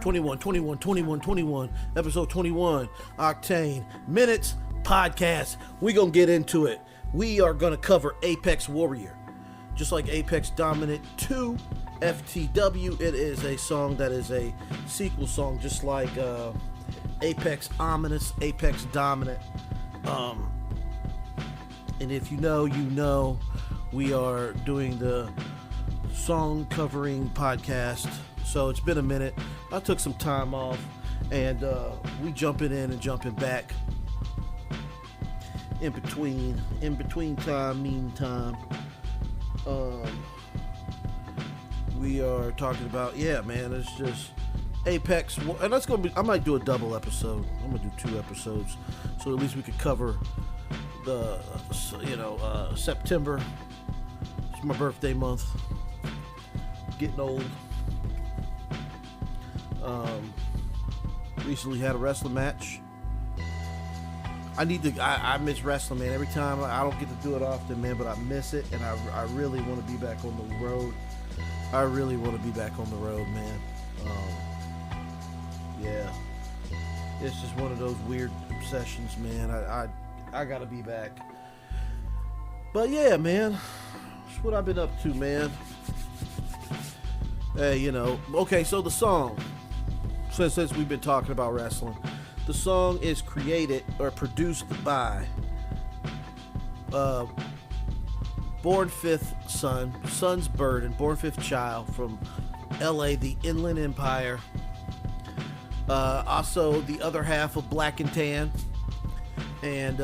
21, episode 21, Oktane Minutes Podcast. We gonna get into it. We are gonna cover Apex Warrior. Just like Apex Dominant 2 FTW, it is a song that is a sequel song, just like Apex Ominous, Apex Dominant. And if you know, you know, we are doing the song covering podcast. So it's been a minute. I took some time off, and we jumping in and jumping back. In between time, meantime, we are talking about, yeah, man, it's just Apex, and that's gonna be, I might do a double episode. I'm gonna do 2 episodes, so at least we could cover the, September. It's my birthday month. Getting old. Recently had a wrestling match. I miss wrestling, man. Every time I don't get to do it often, man, but I miss it, and I really want to be back on the road. I really want to be back on the road, man. Yeah, it's just one of those weird obsessions, man. I gotta be back. But yeah, man, that's what I've been up to, man. Hey, okay, so the song, since we've been talking about wrestling, the song is created or produced by Born Fifth Son's Burden, Born Fifth Child from LA, the Inland Empire. Also the other half of Black and Tan. And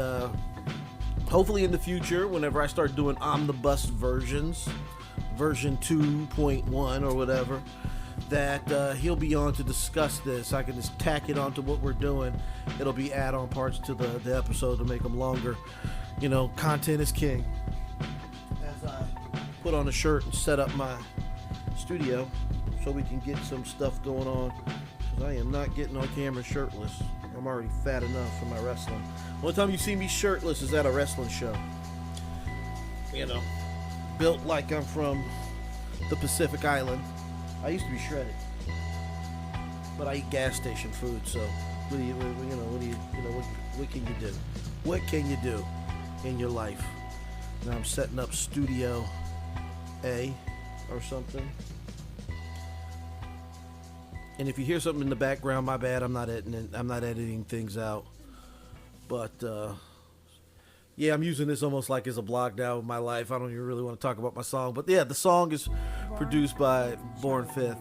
hopefully in the future, whenever I start doing omnibus versions, version 2.1 or whatever, that he'll be on to discuss this. I can just tack it onto what we're doing. It'll be add-on parts to the episode to make them longer. Content is king. As I put on a shirt and set up my studio so we can get some stuff going on, because I am not getting on camera shirtless. I'm already fat enough for my wrestling. One time you see me shirtless is at a wrestling show. Built like I'm from the Pacific Island. I used to be shredded, but I eat gas station food. So, what can you do? What can you do in your life? Now I'm setting up Studio A or something. And if you hear something in the background, my bad. I'm not editing things out. But yeah, I'm using this almost like as a blog now of my life. I don't even really want to talk about my song. But yeah, the song is produced by Born Fifth.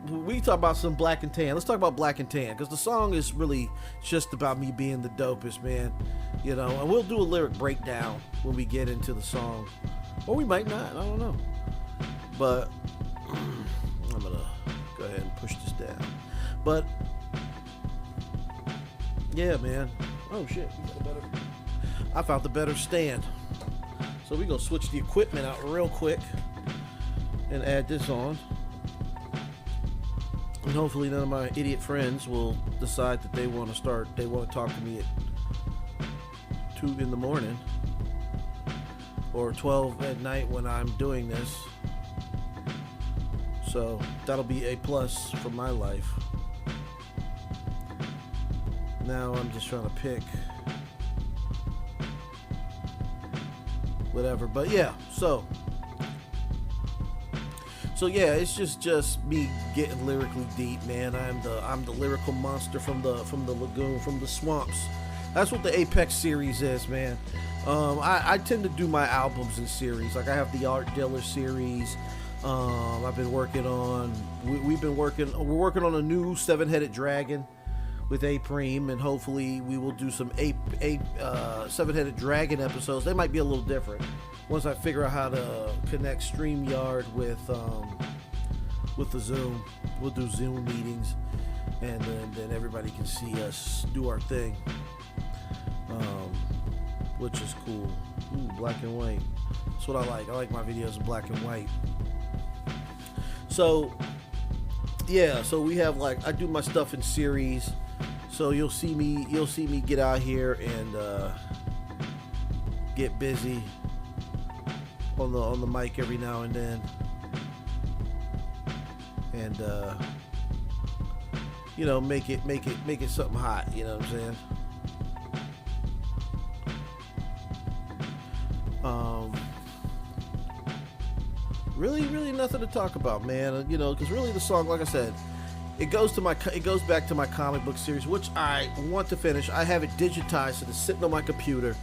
We talk about some Black and Tan. Let's talk about Black and Tan, because the song is really just about me being the dopest, man. And we'll do a lyric breakdown when we get into the song. Or we might not. I don't know. But I'm going to go ahead and push this down. But yeah, man. Oh shit, I found the better stand. So we're going to switch the equipment out real quick and add this on. And hopefully none of my idiot friends will decide that they want to talk to me at 2 in the morning or 12 at night when I'm doing this. So that'll be a plus for my life. Now I'm just trying to pick whatever, but yeah, so yeah, it's just me getting lyrically deep, man. I'm the lyrical monster from the lagoon, from the swamps. That's what the Apex series is, man. I tend to do my albums in series. Like I have the Art Dealer series. I've been working on. We're working on a new 7-headed dragon with A-Preem, and hopefully we will do some 7-headed dragon episodes. They might be a little different once I figure out how to connect StreamYard with the Zoom. We'll do Zoom meetings, and then everybody can see us do our thing, which is cool. Ooh, black and white. That's what I like. I like my videos in black and white. So yeah, so we have, like, I do my stuff in series. So you'll see me get out here and get busy on the mic every now and then. and make it something hot. You know what I'm saying? Really nothing to talk about, man. Because really the song, like I said, it goes back to my comic book series, which I want to finish. I have it digitized, so it's sitting on my computer.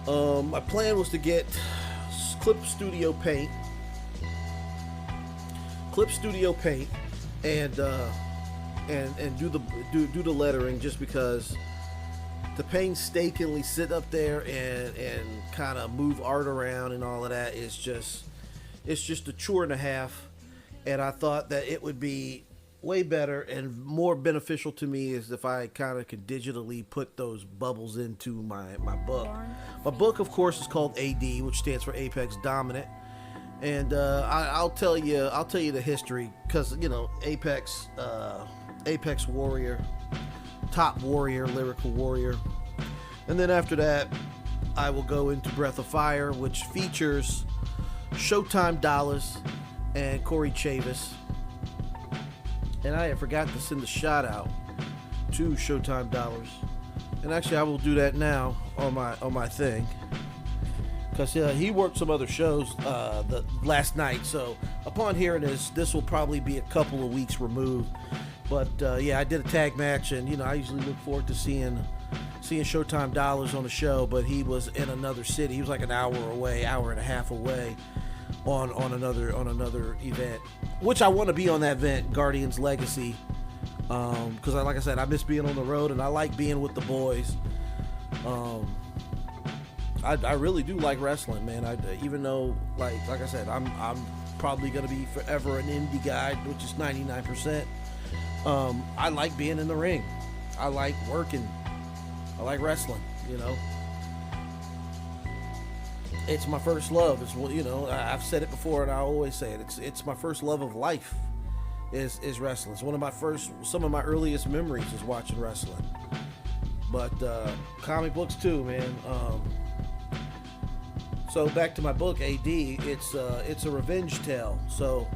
My plan was to get Clip Studio Paint, and do the lettering, just because to painstakingly sit up there and kind of move art around and all of that is just a chore and a half. And I thought that it would be way better and more beneficial to me is if I kind of could digitally put those bubbles into my book. My book, of course, is called AD, which stands for Apex Dominant. And I'll tell you the history, because Apex warrior, top warrior, lyrical warrior. And then after that, I will go into Breath of Fire, which features Showtime Dollars and Corey Chavis. And I forgot to send a shout out to Showtime Dollars. And actually, I will do that now on my thing, because he worked some other shows the last night. So upon hearing this will probably be a couple of weeks removed. But I did a tag match, and I usually look forward to seeing Showtime Dollars on the show. But he was in another city. He was like an hour and a half away on another event, which I want to be on that event, Guardians Legacy, because like I said, I miss being on the road, and I like being with the boys. I really do like wrestling, man. Even though, like I said, I'm probably gonna be forever an indie guy, which is 99%. I like being in the ring. I like working. I like wrestling. It's my first love. I've said it before, and I always say it. It's my first love of life. Is wrestling. It's some of my earliest memories is watching wrestling. But comic books too, man. So back to my book, AD. It's a revenge tale. So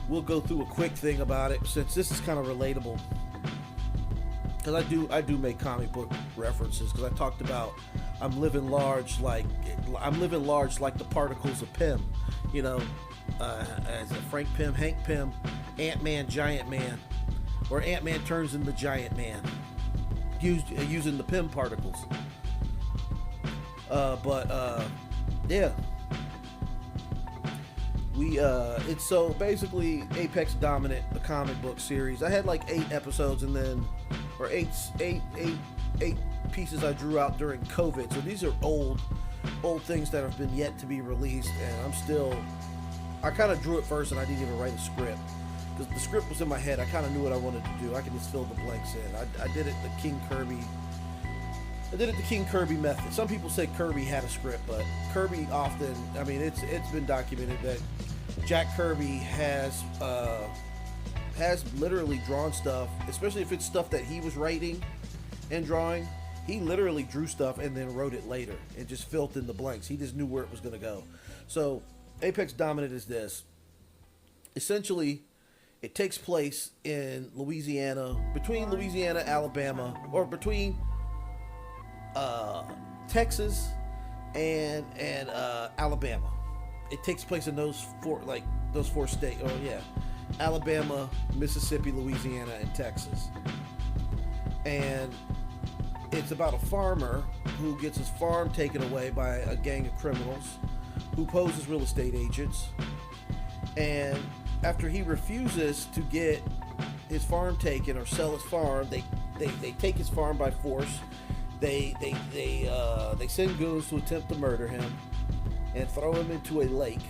we'll go through a quick thing about it, since this is kind of relatable. Because I do make comic book references, because I talked about I'm living large like the particles of Pym, as Frank Pym, Hank Pym, Ant-Man, Giant Man, or Ant-Man turns into Giant Man, using the Pym particles. It's so basically Apex Dominant, the comic book series. I had like 8 episodes, and then eight pieces I drew out during COVID. So these are old things that have been yet to be released, and I kind of drew it first, and I didn't even write a script, because the script was in my head. I kind of knew what I wanted to do. I could just fill the blanks in. I did it the King Kirby method. Some people say Kirby had a script, but Kirby often, it's been documented that Jack Kirby has literally drawn stuff, especially if it's stuff that he was writing and drawing. He literally drew stuff and then wrote it later and just filled in the blanks. He just knew where it was going to go. So Apex Dominant is this. Essentially, it takes place in Louisiana, between Louisiana, Alabama, or between Texas and Alabama. It takes place in those four states. Alabama, Mississippi, Louisiana, and Texas. And it's about a farmer who gets his farm taken away by a gang of criminals who pose as real estate agents. And after he refuses to get his farm taken or sell his farm, they take his farm by force. They send goons to attempt to murder him and throw him into a lake,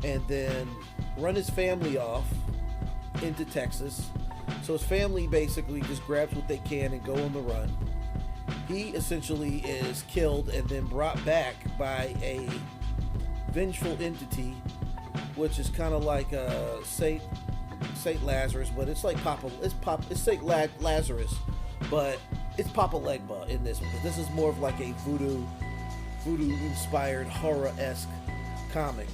and then run his family off into Texas. So his family basically just grabs what they can and go on the run. He essentially is killed and then brought back by a vengeful entity, which is kind of like Saint Lazarus, but it's like it's Saint Lazarus, but it's Papa Legba in this one. This is more of like a voodoo inspired horror-esque comic.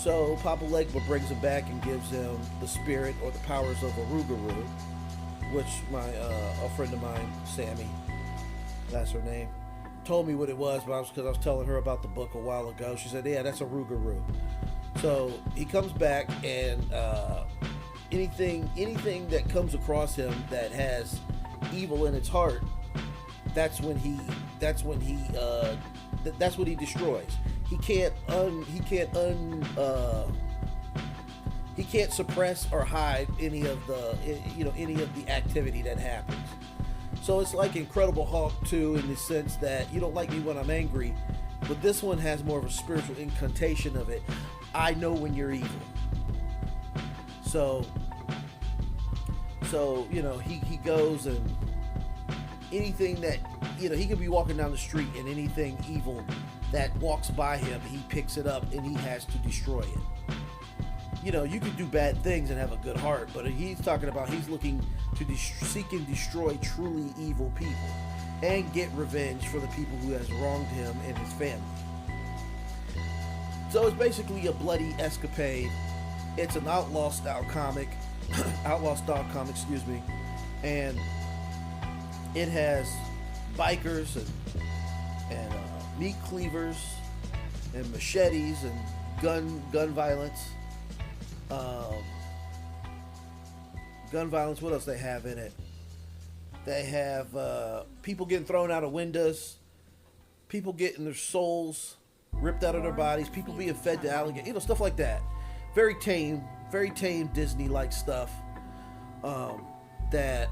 So Papa Legba brings him back and gives him the spirit or the powers of a Rougarou, which a friend of mine, Sammy, that's her name, told me what it was, but because I was telling her about the book a while ago. She said, "Yeah, that's a Rougarou." So he comes back, and anything that comes across him that has evil in its heart, that's what he destroys. He can't suppress or hide any of the activity that happens. So it's like Incredible Hulk 2 in the sense that you don't like me when I'm angry, but this one has more of a spiritual incantation of it. I know when you're evil. So he goes, and anything that, he could be walking down the street and anything evil that walks by him, he picks it up and he has to destroy it. You can do bad things and have a good heart, but he's talking about he's looking to seek and destroy truly evil people and get revenge for the people who has wronged him and his family. So it's basically a bloody escapade. It's an outlaw style comic, and it has bikers and meat cleavers and machetes and gun violence. Gun violence. What else they have in it? They have people getting thrown out of windows, people getting their souls ripped out of their bodies, people being fed to alligators, stuff like that. Very tame Disney-like stuff that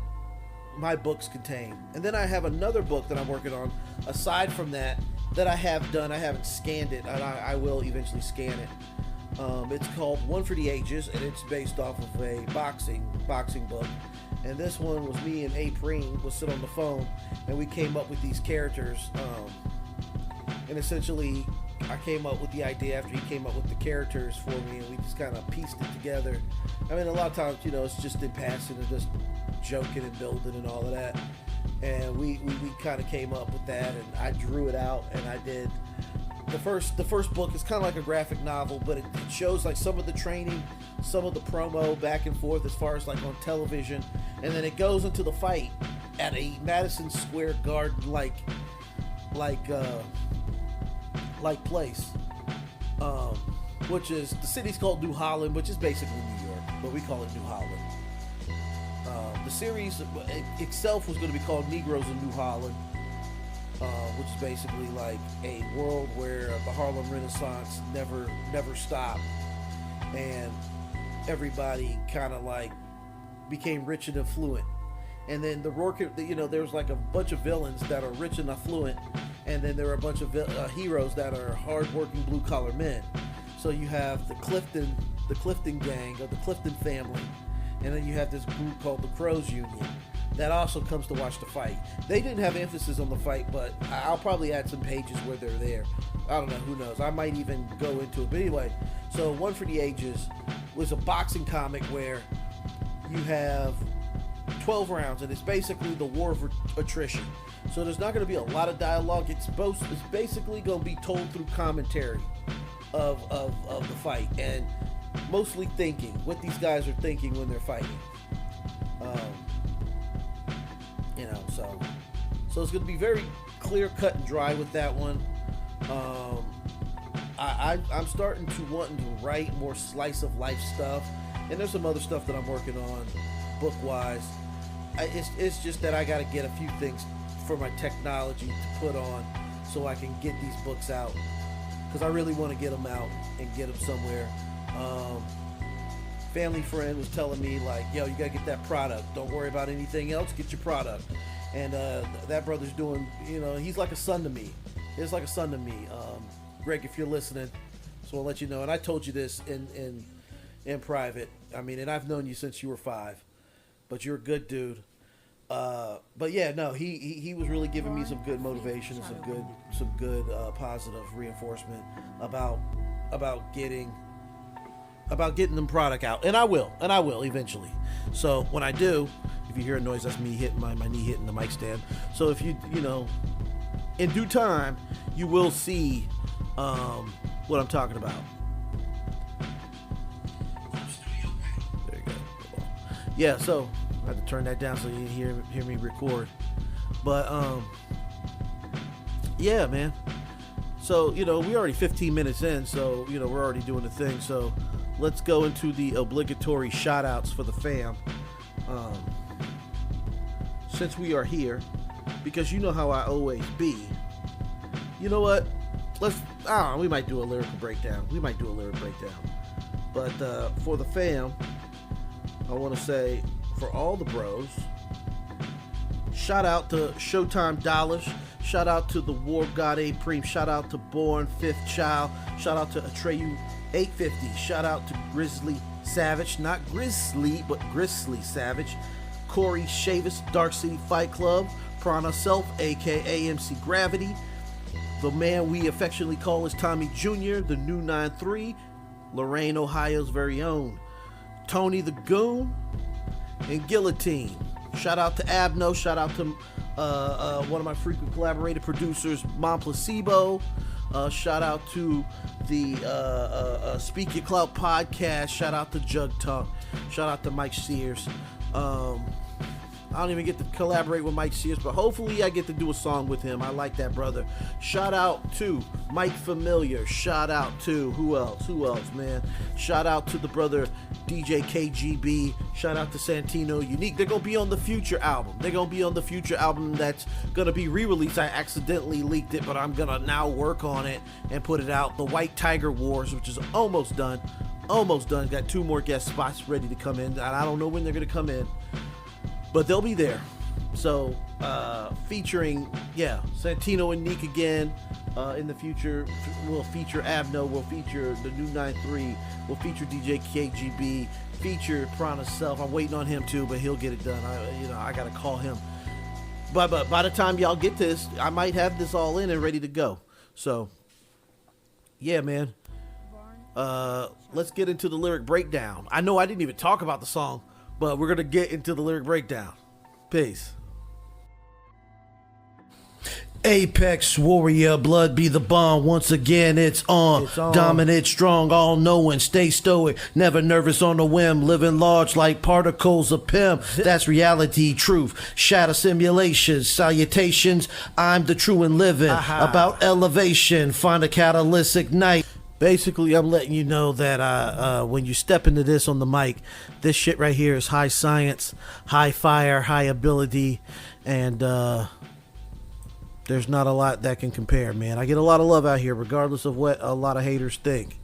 my books contain. And then I have another book that I'm working on aside from that I have done. I haven't scanned it, and I will eventually scan it. It's called One for the Ages, and it's based off of a boxing book. And this one was me and Apreen would sit on the phone, and we came up with these characters. And essentially, I came up with the idea after he came up with the characters for me, and we just kind of pieced it together. I mean, a lot of times, it's just in passing and just joking and building and all of that. And we kind of came up with that, and I drew it out, and I did. The first book is kind of like a graphic novel, but it shows like some of the training, some of the promo back and forth as far as like on television, and then it goes into the fight at a Madison Square Garden like place, which is, the city's called New Holland, which is basically New York, but we call it New Holland. The series itself was going to be called Negroes in New Holland, which is basically like a world where the Harlem Renaissance never stopped, and everybody kind of like became rich and affluent. And then there's like a bunch of villains that are rich and affluent, and then there are a bunch of heroes that are hard-working blue-collar men. So you have the Clifton gang, or the Clifton family, and then you have this group called the Crows Union that also comes to watch the fight. They didn't have emphasis on the fight, but I'll probably add some pages where they're there. I don't know, who knows? I might even go into it. But anyway, so One for the Ages was a boxing comic where you have 12 rounds, and it's basically the war of attrition. So there's not going to be a lot of dialogue. It's basically going to be told through commentary of the fight, and mostly thinking, what these guys are thinking when they're fighting. So it's going to be very clear, cut, and dry with that one. I'm starting to want to write more slice of life stuff, and there's some other stuff that I'm working on book wise. It's just that I got to get a few things for my technology to put on so I can get these books out, because I really want to get them out and get them somewhere. Family friend was telling me like, yo, you gotta get that product, don't worry about anything else, get your product. And that brother's doing, he's like a son to me. He's like a son to me. Greg, if you're listening, so I'll let you know. And I told you this in private. I mean, and I've known you since you were 5, but you're a good dude. But yeah, no, he was really giving me some good motivation and some good positive reinforcement about getting them product out, and I will eventually. So when I do, if you hear a noise, that's me hitting my knee hitting the mic stand. So if you in due time, you will see what I'm talking about. Yeah, so I had to turn that down so you hear me record. But yeah, man. So, we already 15 minutes in, so, we're already doing the thing. So let's go into the obligatory shout outs for the fam. Since we are here, because you know how I always be. You know what? We might do a lyrical breakdown. But for the fam, I want to say, for all the bros, shout out to Showtime Dollars. Shout out to the War God A Preem. Shout out to Born Fifth Child. Shout out to Atreyu 850. Shout out to Grizzly Savage. Not Grizzly, but Grizzly Savage. Corey Shavis, Dark City Fight Club. Prana Self, aka MC Gravity. The man we affectionately call is Tommy Jr., the new 9-3. Lorain, Ohio's very own Tony the Goon, and Guillotine. Shout out to Abno. Shout out to one of my frequent collaborator producers, Mom Placebo. Shout out to the Speak Your Clout podcast. Shout out to Jug Talk. Shout out to Mike Sears. I don't even get to collaborate with Mike Sears, but hopefully I get to do a song with him. I like that brother. Shout out to Mike Familiar. Shout out to who else, man? Shout out to the brother DJ KGB. Shout out to Santino Unique. They're going to be on the Future album. That's going to be re-released. I accidentally leaked it, but I'm going to now work on it and put it out. The White Tiger Wars, which is almost done. Got 2 more guest spots ready to come in. And I don't know when they're going to come in, but they'll be there. So, featuring, Santino and Neek again. In the future, we'll feature Abno. We'll feature the new 9-3. We'll feature DJ KGB. Feature Prana Self. I'm waiting on him too, but he'll get it done. I gotta call him. But by the time y'all get this, I might have this all in and ready to go. So, yeah, man. Let's get into the lyric breakdown. I know I didn't even talk about the song, but we're gonna get into the lyric breakdown. Peace. Apex warrior, blood be the bond. Once again, it's on. Dominant, strong, all knowing. Stay stoic, never nervous on a whim. Living large like particles of pimp. That's reality, truth. Shatter simulations, salutations. I'm the true and living. About elevation, find a catalyst, ignite. Basically, I'm letting you know that when you step into this on the mic, this shit right here is high science, high fire, high ability, and there's not a lot that can compare, man. I get a lot of love out here, regardless of what a lot of haters think.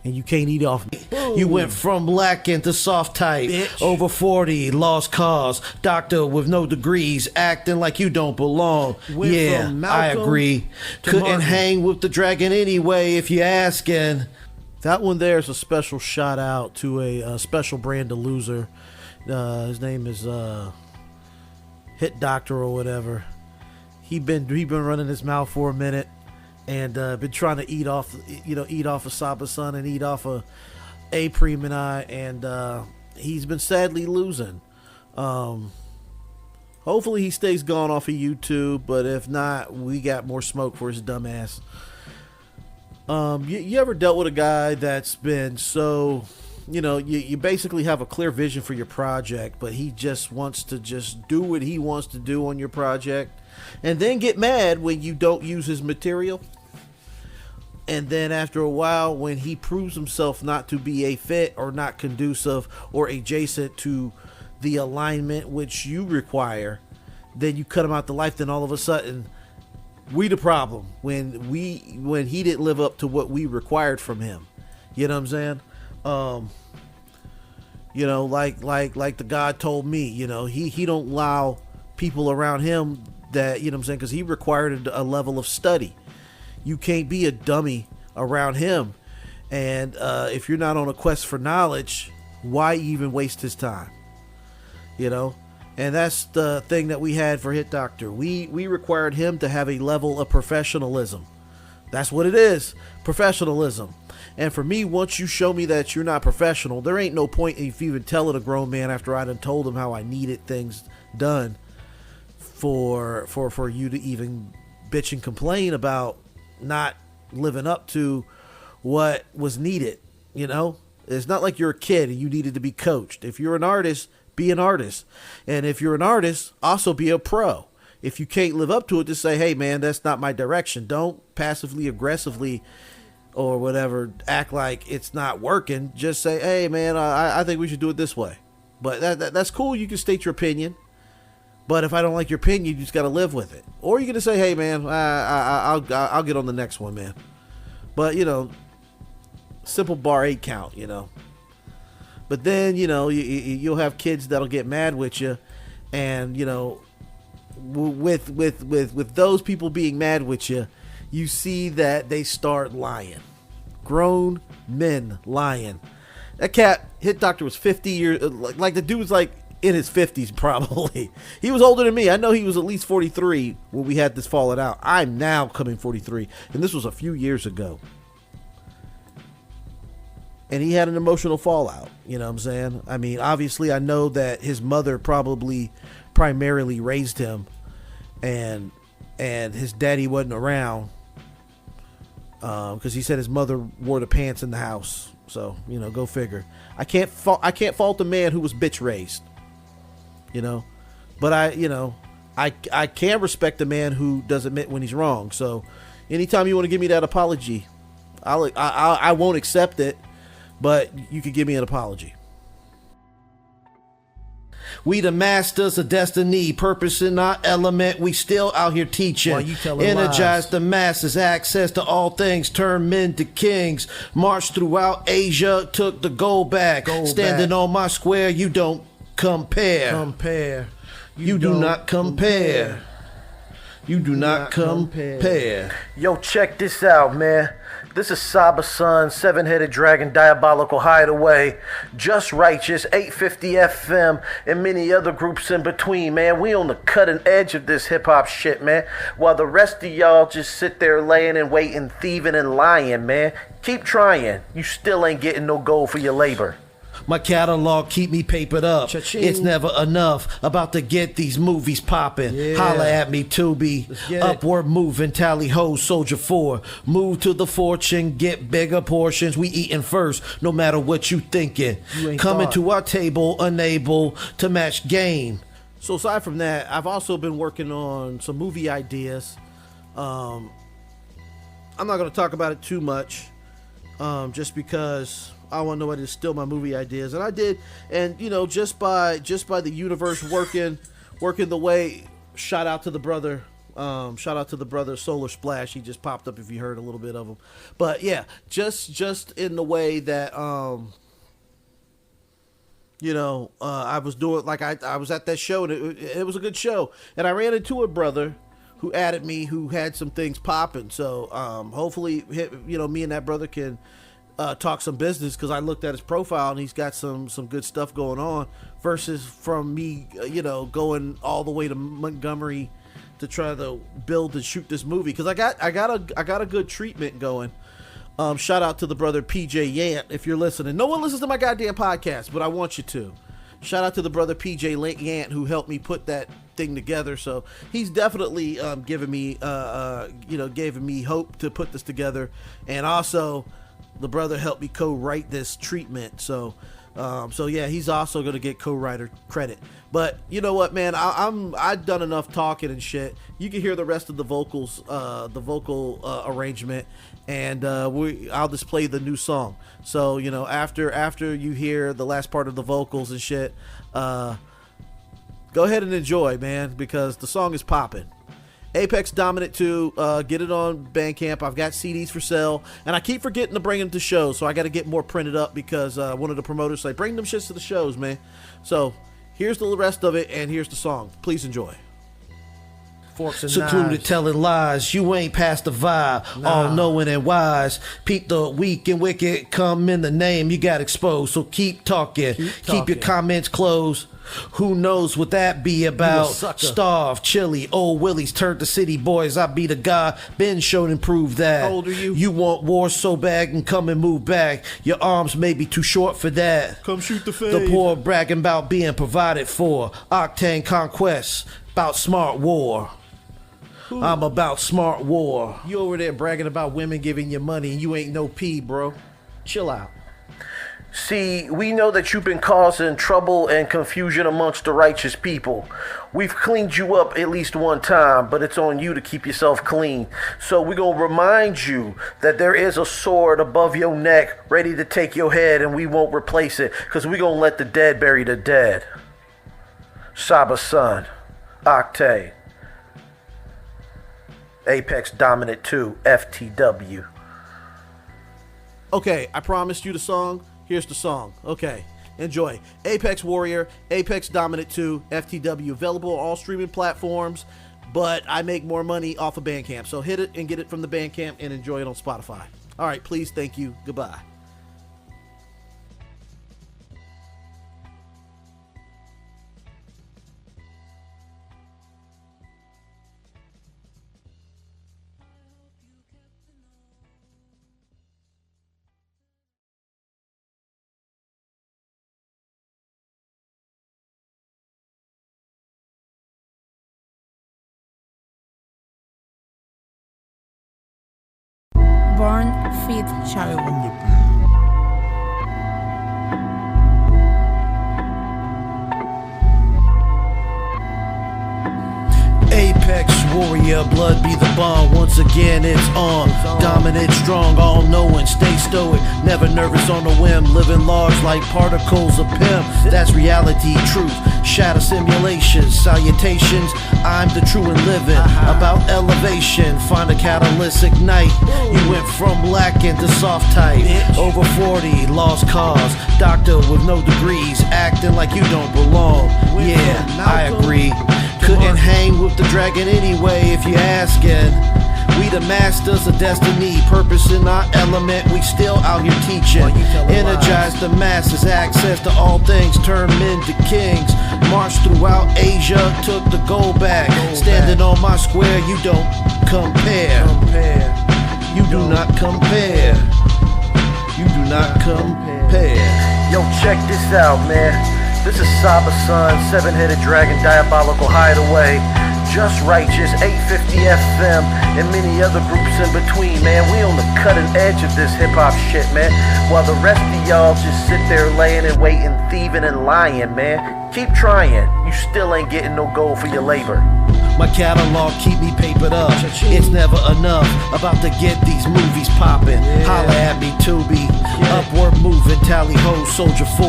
And you can't eat off me. Boom. You went from lacking to soft type. Bitch. Over 40, lost cause. Doctor with no degrees, acting like you don't belong. I agree. Couldn't Martin. Hang with the dragon anyway, if you're asking. That one there is a special shout out to a special brand of loser. His name is Hit Doctor or whatever. He been running his mouth for a minute, and been trying to eat off of Saba's son and eat off of A Preem and I, and he's been sadly losing. Hopefully he stays gone off of YouTube, but if not, we got more smoke for his dumb ass. You ever dealt with a guy that's been so, you basically have a clear vision for your project, but he just wants to just do what he wants to do on your project, and then get mad when you don't use his material? And then after a while, when he proves himself not to be a fit or not conducive or adjacent to the alignment which you require, then you cut him out the life. Then all of a sudden, we the problem when he didn't live up to what we required from him. You know what I'm saying? Like the God told me, he don't allow people around him that, because he required a level of study. You can't be a dummy around him. And if you're not on a quest for knowledge, why even waste his time? And that's the thing that we had for Hit Doctor. We required him to have a level of professionalism. That's what it is, professionalism. And for me, once you show me that you're not professional, there ain't no point if you even telling a grown man after I done told him how I needed things done for you to even bitch and complain about not living up to what was needed. It's not like you're a kid and you needed to be coached. If you're an artist, be an artist. And if you're an artist, also be a pro. If you can't live up to it, just say, hey, man, that's not my direction. Don't passively, aggressively, or whatever, act like it's not working. Just say, hey, man, I think we should do it this way. But that's cool. You can state your opinion. But if I don't like your opinion, you just got to live with it. Or you're going to say, hey, man, I'll get on the next one, man. But, simple bar 8 count, But then, you'll have kids that'll get mad with you. And, with those people being mad with you, you see that they start lying. Grown men lying. That cat hit doctor was 50 years, like the dude was like in his 50s probably. He was older than me. I know he was at least 43 when we had this falling out. I'm now coming 43, and this was a few years ago. And he had an emotional fallout, you know what I'm saying? I mean, obviously I know that his mother probably primarily raised him, and his daddy wasn't around, because he said his mother wore the pants in the house. So, go figure. I can't fault the man who was bitch raised, but I can respect the man who does admit when he's wrong. So anytime you want to give me that apology, I won't accept it, but you could give me an apology. We the masters of destiny, purpose in our element. We still out here teaching. Energize lies. The masses, access to all things. Turn men to kings. March throughout Asia, took the gold back. Standing on my square, you don't compare. You do not compare. You do not compare. Yo, check this out, man. This is Saba Sun, Seven-Headed Dragon, Diabolical Hideaway, Just Righteous, 850 FM, and many other groups in between, man. We on the cutting edge of this hip-hop shit, man. While the rest of y'all just sit there laying and waiting, thieving and lying, man. Keep trying. You still ain't getting no gold for your labor. My catalog keep me papered up. Cha-ching. It's never enough. About to get these movies popping. Yeah. Holla at me, Tubi. Upward moving, tally ho, Soldier 4. Move to the fortune, get bigger portions. We eating first, no matter what you thinking. Coming to our table, unable to match game. So aside from that, I've also been working on some movie ideas. I'm not going to talk about it too much, just because I want nobody to steal my movie ideas, and I did. And just by the universe working the way. Shout out to the brother. Solar Splash. He just popped up if you heard a little bit of him. But yeah, just in the way that I was doing, like I was at that show, and it was a good show, and I ran into a brother who added me, who had some things popping. So hopefully, me and that brother can talk some business, because I looked at his profile and he's got some good stuff going on, versus from me going all the way to Montgomery to try to build and shoot this movie, because I got a good treatment going. Shout out to the brother PJ Yant, if you're listening. No one listens to my goddamn podcast, but I want you to. Shout out to the brother PJ Yant, who helped me put that thing together. So he's definitely giving me hope to put this together, and also the brother helped me co-write this treatment. So yeah, he's also going to get co-writer credit. But you know what, man? I've done enough talking and shit. You can hear the rest of the vocals, the vocal arrangement, and I'll just play the new song. So after you hear the last part of the vocals and shit, go ahead and enjoy, man, because the song is popping. Apex Dominant 2, get it on Bandcamp. I've got CDs for sale, and I keep forgetting to bring them to shows, so I got to get more printed up, because one of the promoters say, bring them shits to the shows, man. So here's the rest of it, and here's the song. Please enjoy. Forks and secluded knives. Telling lies, you ain't past the vibe. Nah. All knowing and wise. Peep the weak and wicked come in the name. You got exposed, so keep talking. Keep your comments closed. Who knows what that be about? Starve, chilly, old Willies turned to city boys. I be the guy, been shown and proved that. How old are you? You want war so bad and come and move back. Your arms may be too short for that. Come shoot the fade. The poor bragging about being provided for. Oktane conquest, about smart war. Ooh. I'm about smart war. You over there bragging about women giving you money and you ain't no P, bro. Chill out. See, we know that you've been causing trouble and confusion amongst the righteous people. We've cleaned you up at least one time, but it's on you to keep yourself clean. So we're going to remind you that there is a sword above your neck ready to take your head, and we won't replace it because we're going to let the dead bury the dead. Saba's son, Oktane. Apex Dominant 2, FTW. Okay, I promised you the song. Here's the song. Okay, enjoy. Apex Warrior, Apex Dominant 2, FTW. Available on all streaming platforms, but I make more money off of Bandcamp. So hit it and get it from the Bandcamp and enjoy it on Spotify. All right, please, thank you. Goodbye. Born Fit Child. Apex Warrior, blood be the bond. Once again, it's on. Dominant, strong, all-knowing, stay stoic, never nervous on a whim. Living large like particles of pimp. That's reality, truth. Shatter simulations, salutations. I'm the true and living. About elevation, find a catalyst, ignite. You went from lacking to soft type. Over 40, lost cause. Doctor with no degrees, acting like you don't belong. Yeah, I agree. Couldn't hang with the dragon anyway if you're asking. We the masters of destiny, purpose in our element, we still out here teaching. Energize the masses, access to all things, turn men to kings. March throughout Asia, took the gold back. Standing on my square, you don't compare. You do not compare. You do not compare. Yo, check this out, man. This is Saba's son, seven-headed dragon, diabolical hideaway. Just Righteous, 850 FM, and many other groups in between, man. We on the cutting edge of this hip-hop shit, man. While the rest of y'all just sit there laying and waiting, thieving and lying, man. Keep trying. You still ain't getting no gold for your labor. My catalog keep me papered up. It's never enough. About to get these movies poppin'. Holla at me, Tubi. Upward moving, tally ho, soldier 4.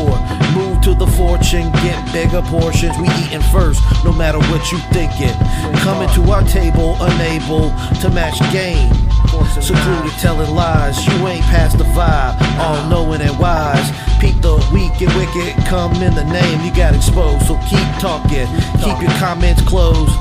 Move to the fortune, get bigger portions. We eatin' first, no matter what you thinkin'. Coming to our table, unable to match game. Secluded, telling lies. You ain't past the vibe. All knowing and wise. Peep the weak and wicked, come in the name. You got exposed, so keep talking. Keep your comments closed.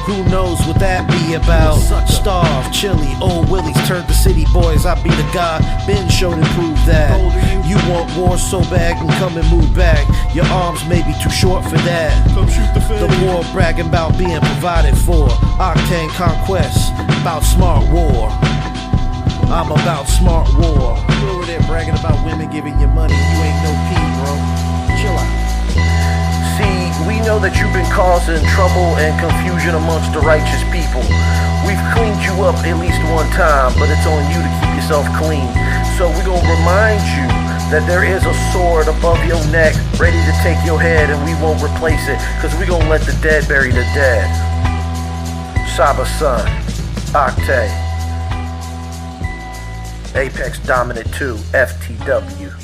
Who knows what that be about? Starve, chilly, old willies turned to city boys. I be the guy, been shown and proved that. You want war so bad, can come and move back. Your arms may be too short for that. The war bragging about being provided for. Oktane conquest, about smart war. I'm about smart war. You over there bragging about women giving you money. You ain't no P, bro. Chill out. See, we know that you've been causing trouble and confusion amongst the righteous people. We've cleaned you up at least one time, but it's on you to keep yourself clean. So we're going to remind you that there is a sword above your neck ready to take your head, and we won't replace it because we're going to let the dead bury the dead. Saba's son, Oktane. Apex Dominant 2, FTW.